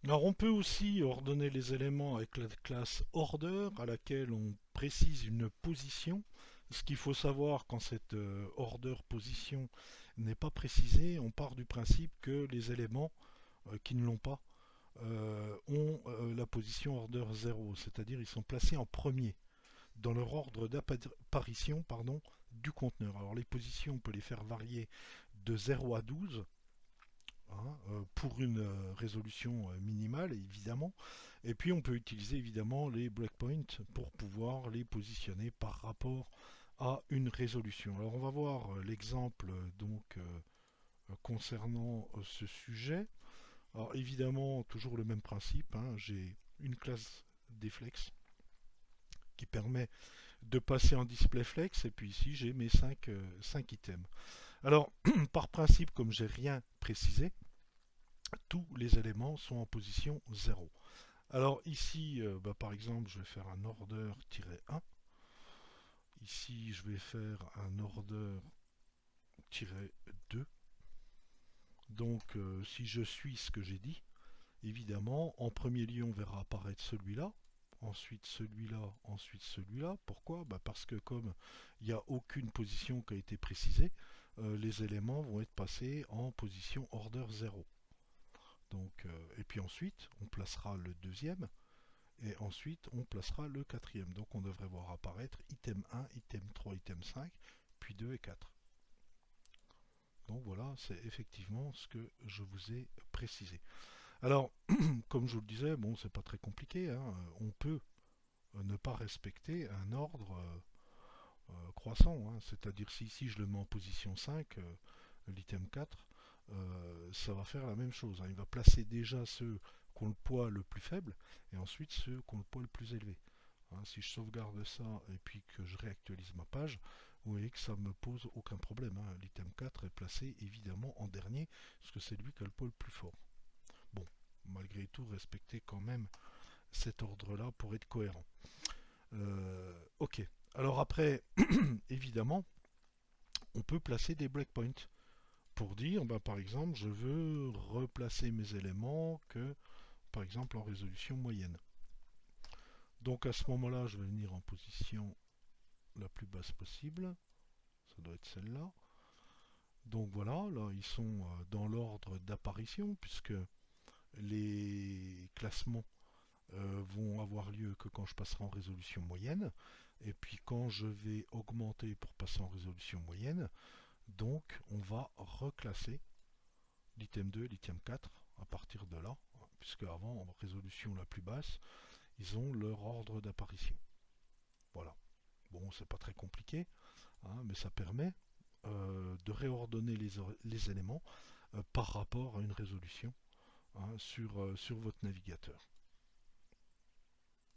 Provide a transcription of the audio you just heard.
Alors on peut aussi ordonner les éléments avec la classe order à laquelle on précise une position. Ce qu'il faut savoir quand cette order position n'est pas précisée, on part du principe que les éléments qui ne l'ont pas ont la position order 0, c'est-à-dire ils sont placés en premier dans leur ordre d'apparition du conteneur. Alors les positions, on peut les faire varier de 0 à 12, pour une résolution minimale évidemment, et puis on peut utiliser évidemment les breakpoints pour pouvoir les positionner par rapport à une résolution. Alors on va voir l'exemple concernant ce sujet. Alors évidemment toujours le même principe, j'ai une classe deflex qui permet de passer en display flex, et puis ici j'ai mes 5 items. Alors par principe, comme j'ai rien précisé, tous les éléments sont en position 0. Alors ici, par exemple, je vais faire un order-1. Ici, je vais faire un order-2. Donc, si je suis ce que j'ai dit, évidemment, en premier lieu, on verra apparaître celui-là, ensuite celui-là, ensuite celui-là. Pourquoi? Parce que comme il n'y a aucune position qui a été précisée, les éléments vont être passés en position order 0. Donc, et puis ensuite, on placera le deuxième, et ensuite, on placera le quatrième. Donc, on devrait voir apparaître item 1, item 3, item 5, puis 2 et 4. Donc voilà, c'est effectivement ce que je vous ai précisé. Alors, comme je vous le disais, bon, c'est pas très compliqué, on peut ne pas respecter un ordre croissant, c'est-à-dire si ici je le mets en position 5, l'item 4, ça va faire la même chose, il va placer déjà ceux qui ont le poids le plus faible et ensuite ceux qui ont le poids le plus élevé. Si je sauvegarde ça et puis que je réactualise ma page, vous voyez que ça ne me pose aucun problème. L'item 4 est placé évidemment en dernier parce que c'est lui qui a le poids le plus fort. Bon, malgré tout, respecter quand même cet ordre-là pour être cohérent. Ok. Alors après, évidemment, on peut placer des breakpoints pour dire, par exemple, je veux replacer mes éléments que, par exemple, en résolution moyenne. Donc à ce moment-là, je vais venir en position la plus basse possible. Ça doit être celle-là. Donc voilà, là ils sont dans l'ordre d'apparition puisque les classements vont avoir lieu que quand je passerai en résolution moyenne. Et puis quand je vais augmenter pour passer en résolution moyenne, donc on va reclasser l'item 2 et l'item 4 à partir de là, puisque avant en résolution la plus basse, ils ont leur ordre d'apparition. Voilà. Bon, c'est pas très compliqué, mais ça permet de réordonner les éléments par rapport à une résolution sur votre navigateur.